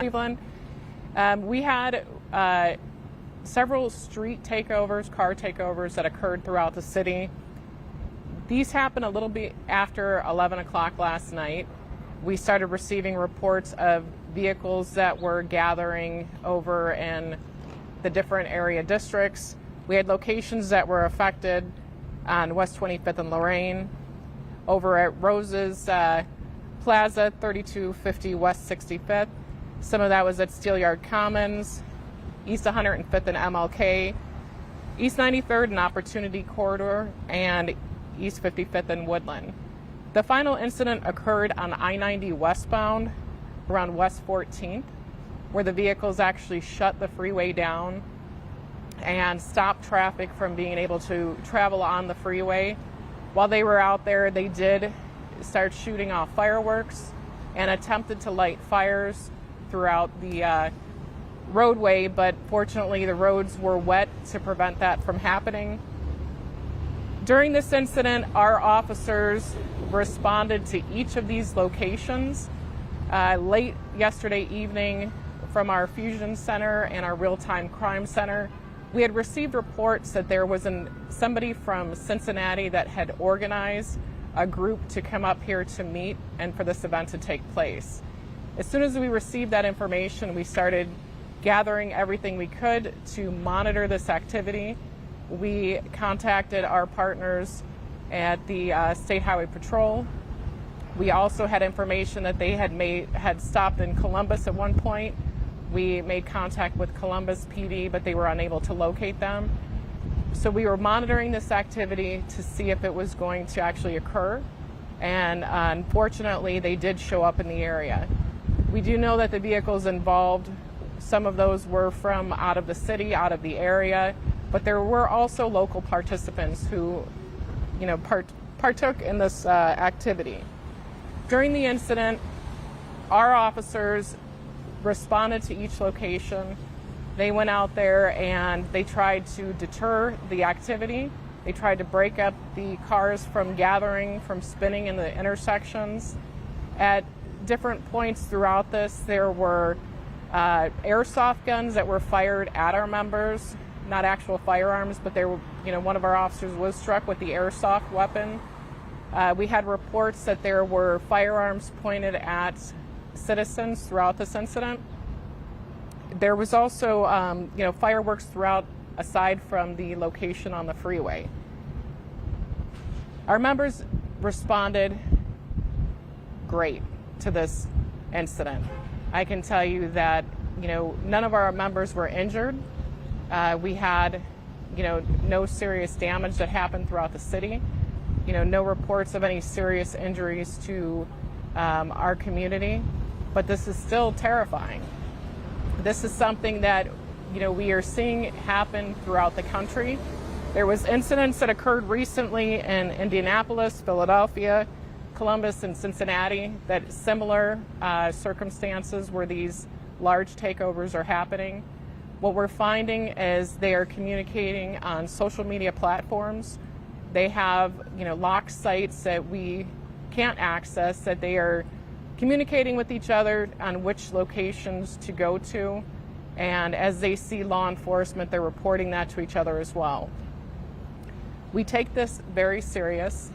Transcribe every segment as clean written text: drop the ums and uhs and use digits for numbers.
Cleveland. We had several street takeovers, car takeovers that occurred throughout the city. These happened a little bit after 11 o'clock last night. We started receiving reports of vehicles that were gathering over in the different area districts. We had locations that were affected on West 25th and Lorraine, over at Rose's Plaza, 3250 West 65th. Some of that was at Steelyard Commons, East 105th and MLK, East 93rd and Opportunity Corridor, and East 55th and Woodland. The final incident occurred on I-90 westbound around West 14th, where the vehicles actually shut the freeway down and stopped traffic from being able to travel on the freeway. While they were out there, they did start shooting off fireworks and attempted to light fires throughout the roadway, but fortunately the roads were wet to prevent that from happening. During this incident, our officers responded to each of these locations. Late yesterday evening from our Fusion Center and our Real-Time Crime Center, we had received reports that there was somebody from Cincinnati that had organized a group to come up here to meet and for this event to take place. As soon as we received that information, we started gathering everything we could to monitor this activity. We contacted our partners at the State Highway Patrol. We also had information that they had stopped in Columbus at one point. We made contact with Columbus PD, but they were unable to locate them. So we were monitoring this activity to see if it was going to actually occur. And unfortunately, they did show up in the area. We do know that the vehicles involved, some of those were from out of the city, out of the area, but there were also local participants who, partook in this activity. During the incident, our officers responded to each location. They went out there and they tried to deter the activity. They tried to break up the cars from gathering, from spinning in the intersections. At different points throughout this, there were airsoft guns that were fired at our members, not actual firearms, but there were, one of our officers was struck with the airsoft weapon. We had reports that there were firearms pointed at citizens throughout this incident. There was also, fireworks throughout, aside from the location on the freeway. Our members responded great to this incident. I can tell you that, none of our members were injured. We had, no serious damage that happened throughout the city. No reports of any serious injuries to our community, but this is still terrifying. This is something that, we are seeing happen throughout the country. There was incidents that occurred recently in Indianapolis, Philadelphia, Columbus, and Cincinnati, that similar circumstances where these large takeovers are happening. What we're finding is they are communicating on social media platforms. They have, locked sites that we can't access, that they are communicating with each other on which locations to go to. And as they see law enforcement, they're reporting that to each other as well. We take this very serious,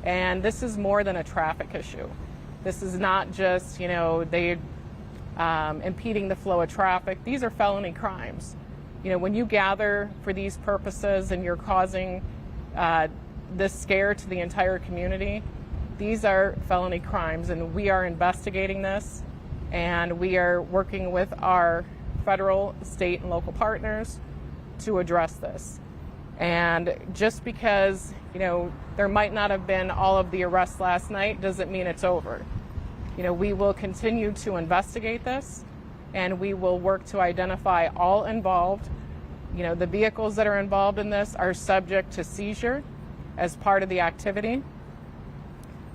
and this is more than a traffic issue. This is not just, they impeding the flow of traffic. These are felony crimes. When you gather for these purposes and you're causing this scare to the entire community, these are felony crimes, and we are investigating this, and we are working with our federal, state, and local partners to address this. And just because, there might not have been all of the arrests last night doesn't mean it's over. We will continue to investigate this, and we will work to identify all involved. The vehicles that are involved in this are subject to seizure as part of the activity.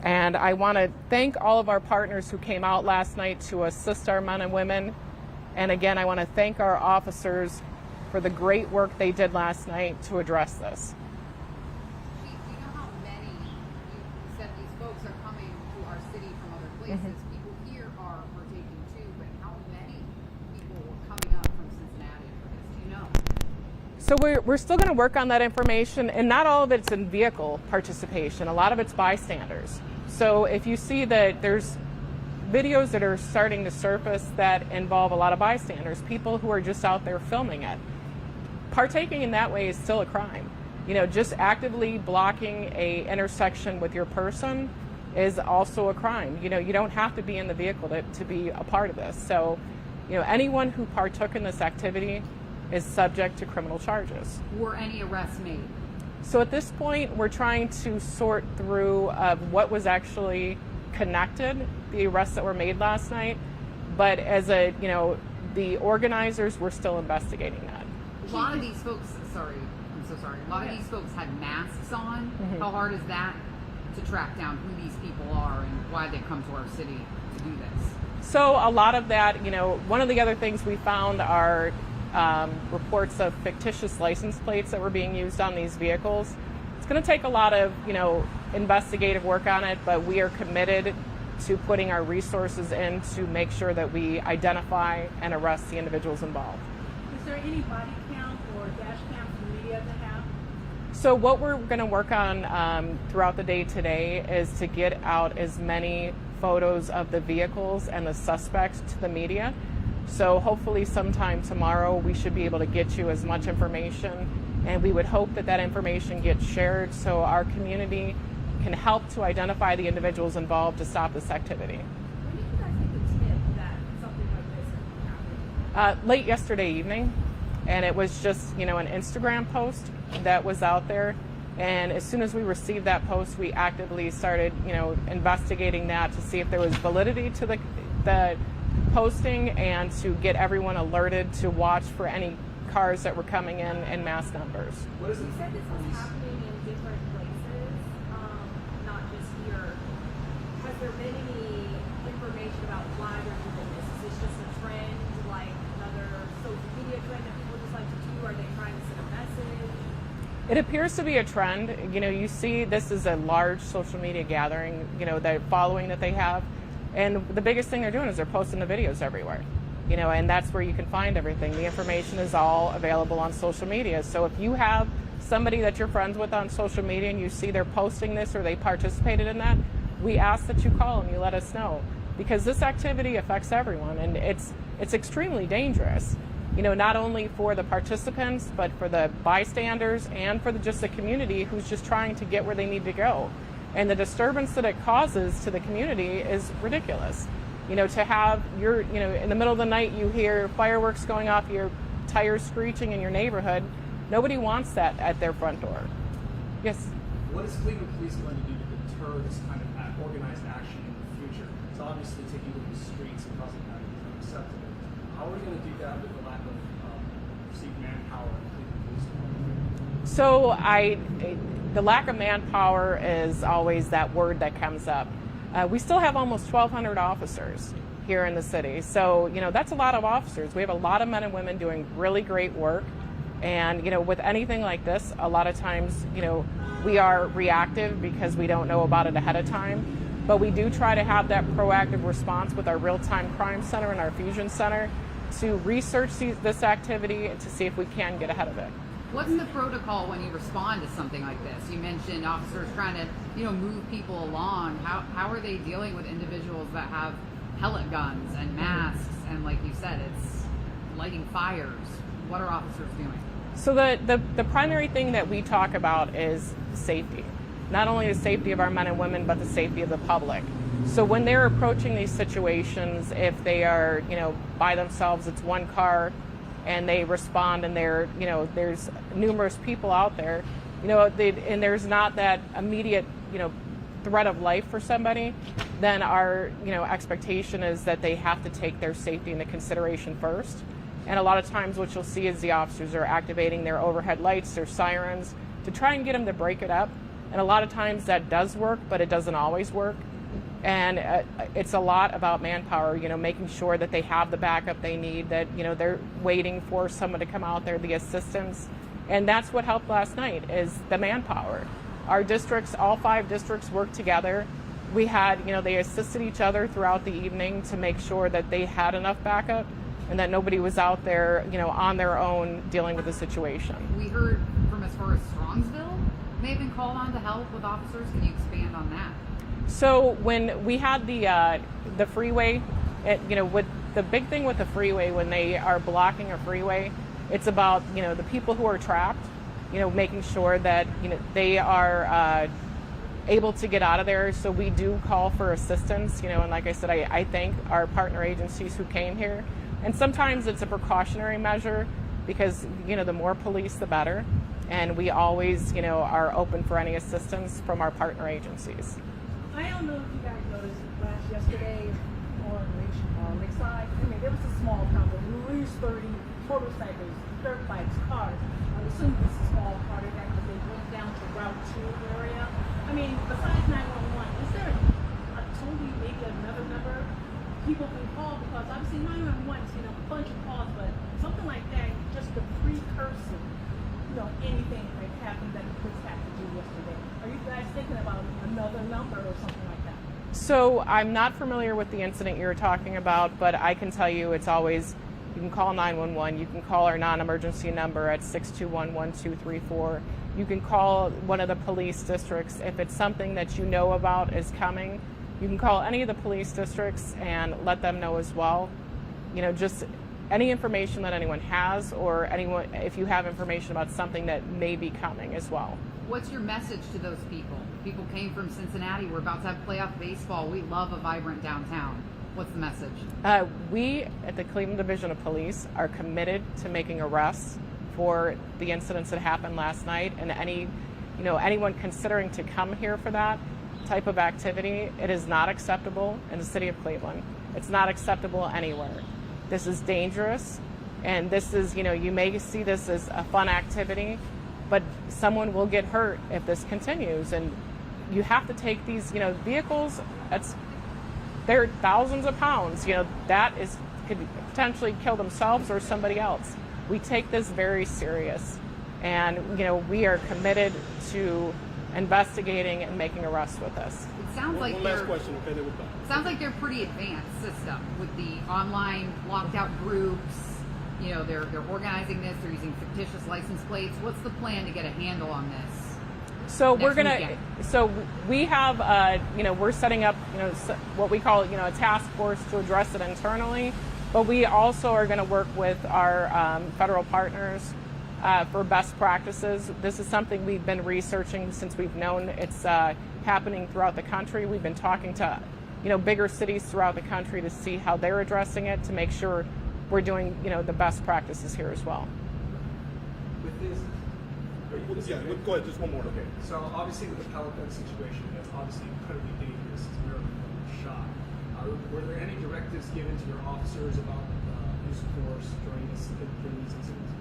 And I want to thank all of our partners who came out last night to assist our men and women. And again, I want to thank our officers for the great work they did last night to address this. Do you know how many, you said these folks are coming to our city from other places. People here are partaking too, but how many So we're still going to work on that information, and not all of it's in vehicle participation. A lot of it's bystanders. So if you see that there's videos that are starting to surface that involve a lot of bystanders, people who are just out there filming it, partaking in that way is still a crime. You know, just actively blocking a intersection with your person is also a crime. You know, you don't have to be in the vehicle to be a part of this. So, you know, anyone who partook in this activity is subject to criminal charges. Were any arrests made? So at this point, we're trying to sort through what was actually connected, the arrests that were made last night. But as a, you know, the organizers were still investigating that. A lot of these folks, I'm so sorry. A lot of these folks had masks on. Mm-hmm. How hard is that to track down who these people are and why they come to our city to do this? So a lot of that, you know, one of the other things we found are reports of fictitious license plates that were being used on these vehicles. It's going to take a lot of, you know, investigative work on it, but we are committed to putting our resources in to make sure that we identify and arrest the individuals involved. Is there any body count or dash cam from media to have? So what we're going to work on throughout the day today is to get out as many photos of the vehicles and the suspects to the media. So hopefully sometime tomorrow we should be able to get you as much information, and we would hope that that information gets shared so our community can help to identify the individuals involved to stop this activity. When did you guys get the tip that something like this had happened? Late yesterday evening, and it was just, you know, an Instagram post that was out there. And as soon as we received that post, we actively started, you know, investigating that to see if there was validity to the posting and to get everyone alerted to watch for any cars that were coming in mass numbers. You said this was happening in different places, not just here. Has there been any information about why they're doing this? Is this just a trend, like another social media trend that people just like to do? Are they trying to send a message? It appears to be a trend. You know, you see this is a large social media gathering, you know, the following that they have. And the biggest thing they're doing is they're posting the videos everywhere, you know, and that's where you can find everything. The information is all available on social media. So if you have somebody that you're friends with on social media and you see they're posting this or they participated in that, we ask that you call and you let us know, because this activity affects everyone, and it's extremely dangerous, you know, not only for the participants, but for the bystanders and for just the community who's just trying to get where they need to go. And the disturbance that it causes to the community is ridiculous. You know, to have you know, in the middle of the night you hear fireworks going off, your tires screeching in your neighborhood. Nobody wants that at their front door. Yes? What is Cleveland Police going to do to deter this kind of organized action in the future? It's obviously taking to the streets and causing that is unacceptable. How are we going to do that with the lack of perceived manpower in the Cleveland Police Department? So the lack of manpower is always that word that comes up. We still have almost 1,200 officers here in the city. So, you know, that's a lot of officers. We have a lot of men and women doing really great work. And, you know, with anything like this, a lot of times, you know, we are reactive because we don't know about it ahead of time. But we do try to have that proactive response with our real-time crime center and our fusion center to research this activity and to see if we can get ahead of it. What's the protocol when you respond to something like this? You mentioned officers trying to, you know, move people along. How are they dealing with individuals that have pellet guns and masks and, like you said, it's lighting fires? What are officers doing? So the primary thing that we talk about is safety. Not only the safety of our men and women, but the safety of the public. So when they're approaching these situations, if they are, you know, by themselves, it's one car, and they respond, and they're, you know, there's numerous people out there, you know, and there's not that immediate, you know, threat of life for somebody, then our, you know, expectation is that they have to take their safety into consideration first. And a lot of times what you'll see is the officers are activating their overhead lights, their sirens, to try and get them to break it up. And a lot of times that does work, but it doesn't always work. And it's a lot about manpower, you know, making sure that they have the backup they need, that, you know, they're waiting for someone to come out there, the assistance. And that's what helped last night, is the manpower. Our districts, all 5 districts, worked together. We had, you know, they assisted each other throughout the evening to make sure that they had enough backup. and that nobody was out there, on their own dealing with the situation. We heard from as far as Strongsville may have been called on to help with officers. Can you expand on that? So when we had the freeway, with the big thing with the freeway, when they are blocking a freeway, it's about the people who are trapped, making sure that they are able to get out of there. So we do call for assistance, and like I said, I thank our partner agencies who came here. And sometimes it's a precautionary measure because the more police, the better. And we always, are open for any assistance from our partner agencies. I don't know if you guys noticed yesterday on Lakeside. I mean, there was a small town with at least 30 motorcycles, dirt bikes, cars. I'm assuming this is all part of that because they went down to Route 2 area. I mean, besides 911, is there a totally maybe another number people can call? Because obviously 911 is a bunch of calls, but something like that, just the precursor, anything that happened that this had to do yesterday. Are you guys thinking about another number or something like that? So I'm not familiar with the incident you're talking about, but I can tell you it's always, you can call 911, you can call our non-emergency number at 621-1234. You can call one of the police districts if it's something that you know about is coming. You can call any of the police districts and let them know as well. Just any information that anyone has, or anyone, if you have information about something that may be coming as well. What's your message to those people? People came from Cincinnati. We're about to have playoff baseball. We love a vibrant downtown. What's the message? We at the Cleveland Division of Police are committed to making arrests for the incidents that happened last night, and anyone considering to come here for that type of activity. It is not acceptable in the city of Cleveland. It's not acceptable anywhere. This is dangerous, and this is, you may see this as a fun activity, but someone will get hurt if this continues. And you have to take these, vehicles, they're thousands of pounds, could potentially kill themselves or somebody else. We take this very serious, and, we are committed to investigating and making arrests with this. It sounds like one last question, okay, then we're done. Sounds like they're pretty advanced system with the online locked out groups. They're organizing this. They're using fictitious license plates. What's the plan to get a handle on this? So weekend? We have, we're setting up, what we call, a task force to address it internally, but we also are going to work with our federal partners for best practices. This is something we've been researching since we've known it's happening throughout the country. We've been talking to, bigger cities throughout the country to see how they're addressing it, to make sure we're doing, the best practices here as well. With this, Yeah, go ahead, just one more. okay. So obviously with the pellet gun situation, that's obviously incredibly dangerous. It's a miracle shot. Were there any directives given to your officers about use of force during these incidents?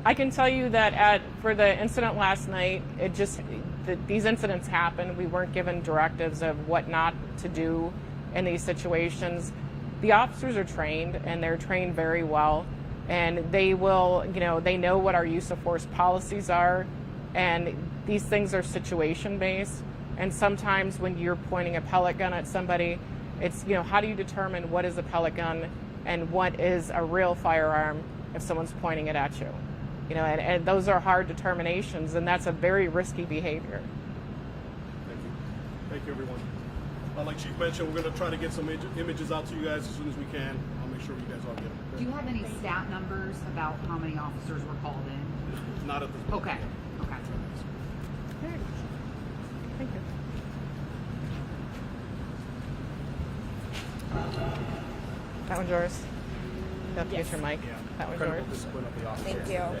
I can tell you that for the incident last night, these incidents happened. We weren't given directives of what not to do in these situations. The officers are trained, and they're trained very well, and they will, they know what our use of force policies are, and these things are situation based. And sometimes when you're pointing a pellet gun at somebody, it's, how do you determine what is a pellet gun and what is a real firearm if someone's pointing it at you? And those are hard determinations, and that's a very risky behavior. Thank you. Thank you, everyone. Like Chief mentioned, we're going to try to get some images out to you guys as soon as we can. I'll make sure you guys all get them. Do you have any stat numbers about how many officers were called in? Not at this point. Okay. Okay. Thank you. That one's yours. You have to get your mic. That one's yours. Discipline of the officers. Thank you.